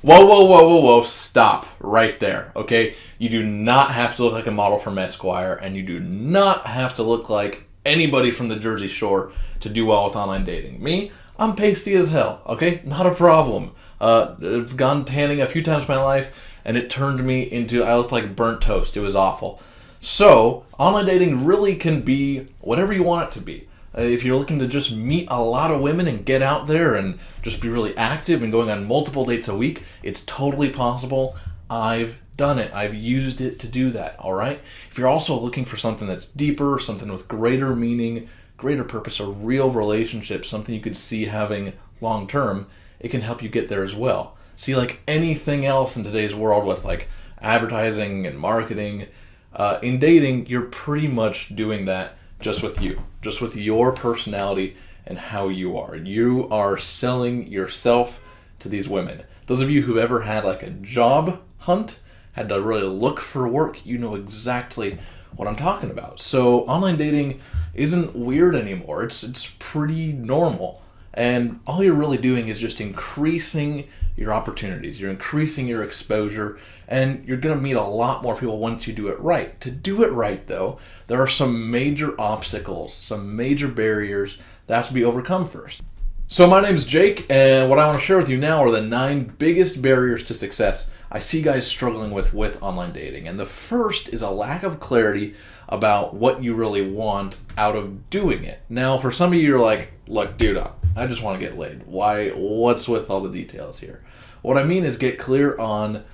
Whoa, whoa, whoa, whoa, whoa, stop right there, okay? You do not have to look like a model from Esquire, and you do not have to look like anybody from the Jersey Shore to do well with online dating. Me, I'm pasty as hell, okay? Not a problem. I've gone tanning a few times in my life, and it turned me into, I looked like burnt toast. It was awful. So, online dating really can be whatever you want it to be. If you're looking to just meet a lot of women and get out there and just be really active and going on multiple dates a week, it's totally possible. I've done it. I've used it to do that, all right? If you're also looking for something that's deeper, something with greater meaning, greater purpose, a real relationship, something you could see having long term, it can help you get there as well. See, like anything else in today's world with like advertising and marketing, in dating, you're pretty much doing that just with you, just with your personality and how you are. You are selling yourself to these women. Those of you who've ever had like a job hunt, had to really look for work, you know exactly what I'm talking about. So online dating isn't weird anymore. It's pretty normal. And all you're really doing is just increasing your opportunities. You're increasing your exposure, and you're going to meet a lot more people once you do it right. To do it right, though, there are some major obstacles, some major barriers that have to be overcome first. So my name's Jake, and what I want to share with you now are the 9 biggest barriers to success I see guys struggling with online dating. And the first is a lack of clarity about what you really want out of doing it. Now, for some of you, you're like, look, dude, I just want to get laid. Why? What's with all the details here? What I mean is get clear on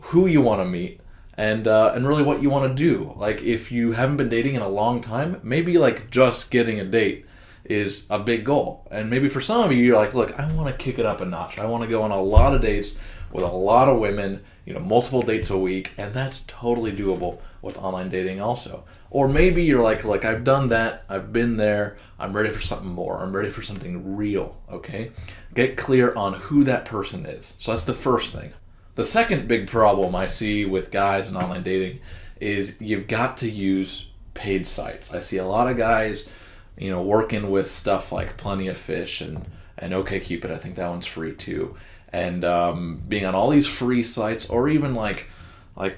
who you want to meet and really what you want to do. Like, if you haven't been dating in a long time, maybe like just getting a date is a big goal. And maybe for some of you, you're like, look, I want to kick it up a notch. I want to go on a lot of dates with a lot of women, multiple dates a week, and that's totally doable with online dating also. Or maybe you're like, look, I've done that, I've been there, I'm ready for something more, I'm ready for something real, okay? Get clear on who that person is. So that's the first thing. The second big problem I see with guys in online dating is you've got to use paid sites. I see a lot of guys, working with stuff like Plenty of Fish and OkCupid. I think that one's free too. And being on all these free sites, or even like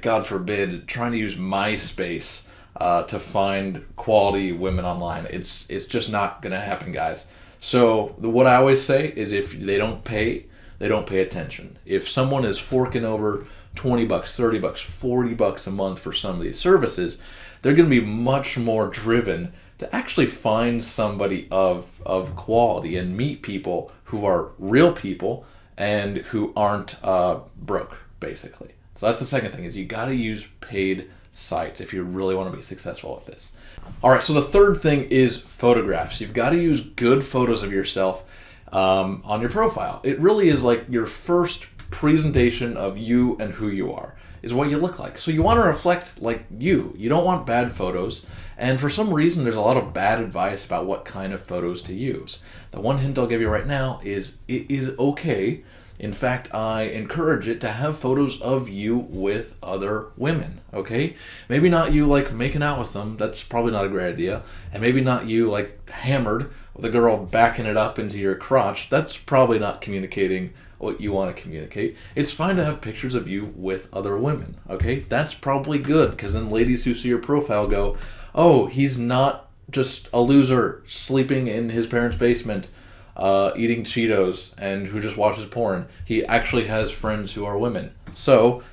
God forbid, trying to use MySpace to find quality women online. It's just not going to happen, guys. So what I always say is if they don't pay attention. If someone is forking over $20, $30, $40 a month for some of these services, they're going to be much more driven to actually find somebody of quality and meet people who are real people and who aren't broke, basically. So that's the second thing, is you got to use paid sites if you really want to be successful with this. All right, so the third thing is photographs. You've got to use good photos of yourself on your profile. It really is like your first presentation of you and who you are, is what you look like. So you want to reflect like you. You don't want bad photos. And for some reason, there's a lot of bad advice about what kind of photos to use. The one hint I'll give you right now is it is okay. In fact, I encourage it to have photos of you with other women, okay? Maybe not you like making out with them. That's probably not a great idea. And maybe not you like hammered with a girl backing it up into your crotch. That's probably not communicating what you want to communicate. It's fine to have pictures of you with other women, okay? That's probably good, because then ladies who see your profile go, oh, he's not just a loser sleeping in his parents' basement, eating Cheetos, and who just watches porn. He actually has friends who are women. So,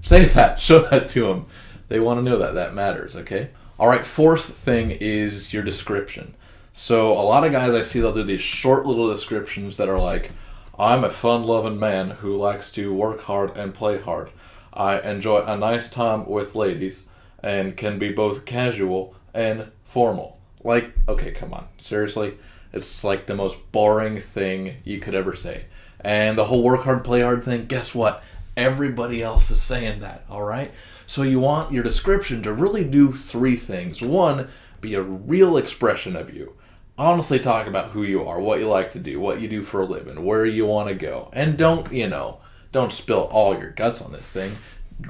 say that. Show that to them. They want to know that. That matters, okay? All right, fourth thing is your description. So, a lot of guys I see, they'll do these short little descriptions that are like, I'm a fun-loving man who likes to work hard and play hard. I enjoy a nice time with ladies and can be both casual and formal. Like, okay, come on. Seriously? It's like the most boring thing you could ever say. And the whole work hard, play hard thing, guess what? Everybody else is saying that, all right? So you want your description to really do 3 things. 1, be a real expression of you. Honestly talk about who you are, what you like to do, what you do for a living, where you want to go. And don't spill all your guts on this thing.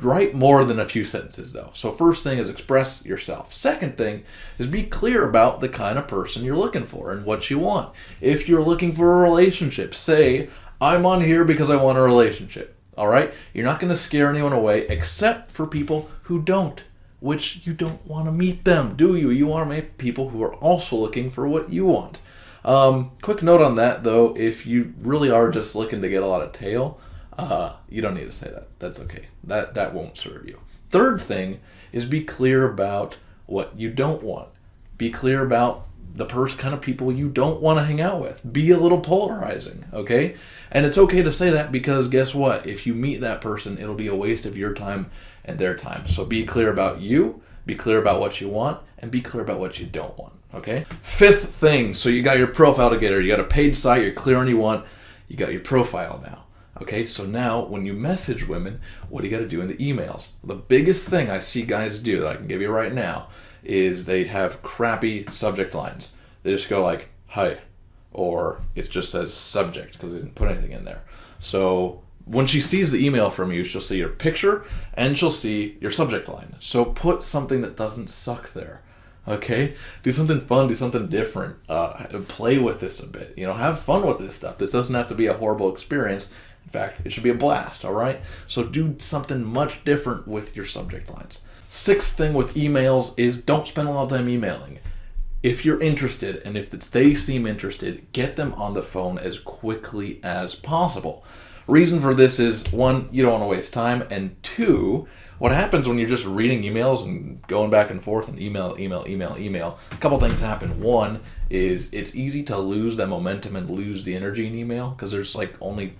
Write more than a few sentences, though. So first thing is express yourself. Second thing is be clear about the kind of person you're looking for and what you want. If you're looking for a relationship, say, I'm on here because I want a relationship. All right? You're not going to scare anyone away except for people who don't, which you don't want to meet them, do you? You want to meet people who are also looking for what you want. Quick note on that, though, if you really are just looking to get a lot of tail, you don't need to say that. That's okay. That won't serve you. Third thing is be clear about what you don't want. Be clear about the kind of people you don't want to hang out with. Be a little polarizing, okay? And it's okay to say that because guess what? If you meet that person, it'll be a waste of your time and their time. So be clear about you, be clear about what you want, and be clear about what you don't want, okay? Fifth thing, so you got your profile together, you got a paid site, you're clear on what you want, you got your profile now. Okay, so now when you message women, what do you got to do in the emails? The biggest thing I see guys do that I can give you right now is they have crappy subject lines. They just go like, hi, or it just says subject because they didn't put anything in there. So when she sees the email from you, she'll see your picture and she'll see your subject line. So put something that doesn't suck there. Okay, do something fun, do something different, play with this a bit, have fun with this stuff. This doesn't have to be a horrible experience. In fact, it should be a blast, all right? So do something much different with your subject lines. Sixth thing with emails is don't spend a lot of time emailing. If you're interested and if they seem interested, get them on the phone as quickly as possible. Reason for this is, one, you don't want to waste time, and two, what happens when you're just reading emails and going back and forth and email, a couple things happen. One is it's easy to lose that momentum and lose the energy in email because there's only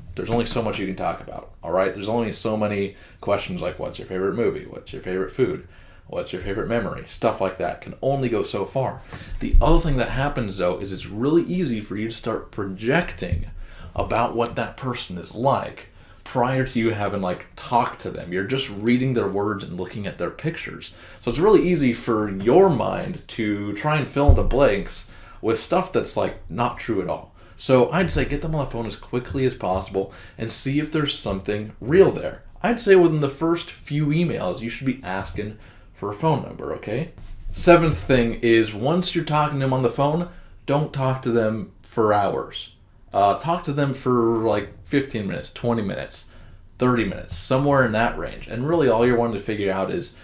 so much you can talk about, all right? There's only so many questions like what's your favorite movie, what's your favorite food, what's your favorite memory, stuff like that can only go so far. The other thing that happens, though, is it's really easy for you to start projecting about what that person is like prior to you having talked to them. You're just reading their words and looking at their pictures. So it's really easy for your mind to try and fill in the blanks with stuff that's not true at all. So I'd say get them on the phone as quickly as possible and see if there's something real there. I'd say within the first few emails, you should be asking for a phone number, okay? Seventh thing is once you're talking to them on the phone, don't talk to them for hours. Talk to them for 15 minutes, 20 minutes, 30 minutes, somewhere in that range. And really all you're wanting to figure out is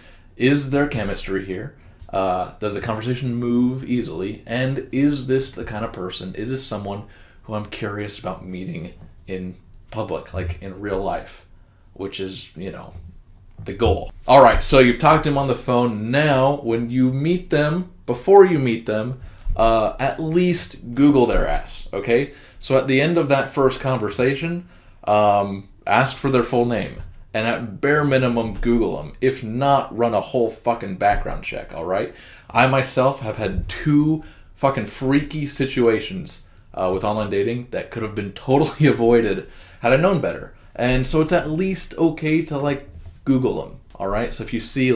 there chemistry here? Does the conversation move easily? And is this the kind of person, is this someone who I'm curious about meeting in public, in real life, which is, the goal. All right, so you've talked to them on the phone. Now, when you meet them, before you meet them, at least Google their ass, okay? So at the end of that first conversation, ask for their full name. And at bare minimum, Google them. If not, run a whole fucking background check, all right? I myself have had 2 fucking freaky situations with online dating that could have been totally avoided had I known better. And so it's at least okay to, Google them, all right? So if you see,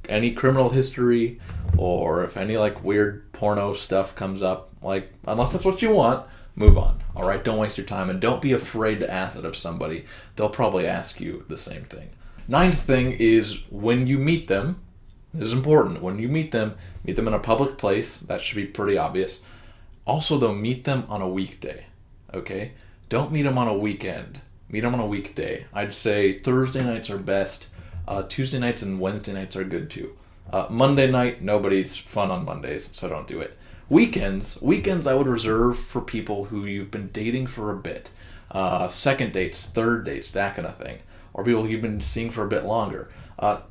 any criminal history or if any, weird porno stuff comes up, unless that's what you want, move on, all right? Don't waste your time, and don't be afraid to ask it of somebody. They'll probably ask you the same thing. Ninth thing is when you meet them, this is important, when you meet them in a public place. That should be pretty obvious. Also, though, meet them on a weekday, okay? Don't meet them on a weekend. Meet them on a weekday. I'd say Thursday nights are best. Tuesday nights and Wednesday nights are good too. Monday night, nobody's fun on Mondays, so don't do it. Weekends I would reserve for people who you've been dating for a bit. Second dates, third dates, that kind of thing. Or people you've been seeing for a bit longer.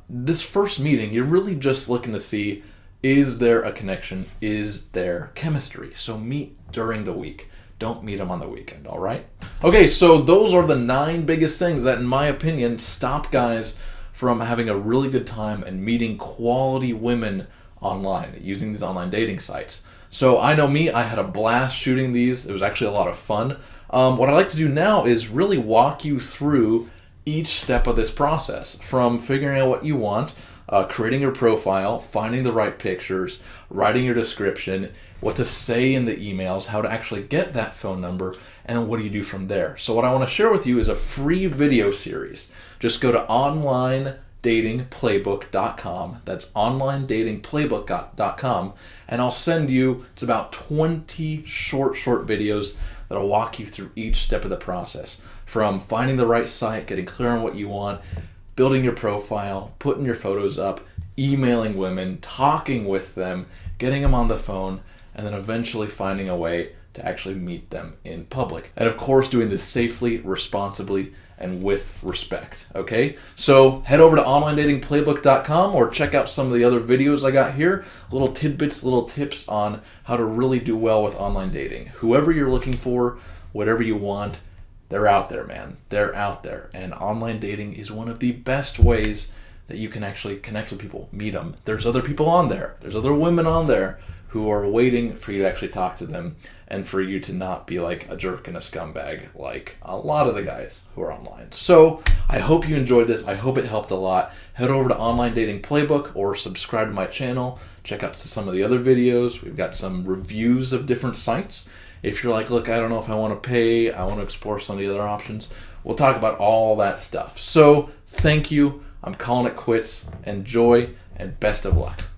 This first meeting, you're really just looking to see, is there a connection? Is there chemistry? So meet during the week. Don't meet them on the weekend, all right? Okay, so those are the 9 biggest things that, in my opinion, stop guys from having a really good time and meeting quality women online using these online dating sites. So I know me, I had a blast shooting these. It was actually a lot of fun. What I'd like to do now is really walk you through each step of this process, from figuring out what you want, creating your profile, finding the right pictures, writing your description, what to say in the emails, how to actually get that phone number, and what do you do from there. So what I want to share with you is a free video series. Just go to onlinedatingplaybook.com. That's onlinedatingplaybook.com, and I'll send you, it's about 20 short videos that'll walk you through each step of the process. from finding the right site, getting clear on what you want, building your profile, putting your photos up, emailing women, talking with them, getting them on the phone, and then eventually finding a way to actually meet them in public. And of course, doing this safely, responsibly, and with respect, okay? So head over to onlinedatingplaybook.com or check out some of the other videos I got here, little tidbits, little tips on how to really do well with online dating. Whoever you're looking for, whatever you want, they're out there, man. They're out there. And online dating is one of the best ways that you can actually connect with people, meet them. There's other people on there. There's other women on there who are waiting for you to actually talk to them and for you to not be like a jerk and a scumbag like a lot of the guys who are online. So I hope you enjoyed this. I hope it helped a lot. Head over to Online Dating Playbook or subscribe to my channel. Check out some of the other videos. We've got some reviews of different sites. If you're like, look, I don't know if I want to pay, I want to explore some of the other options, we'll talk about all that stuff. So thank you. I'm calling it quits. Enjoy and best of luck.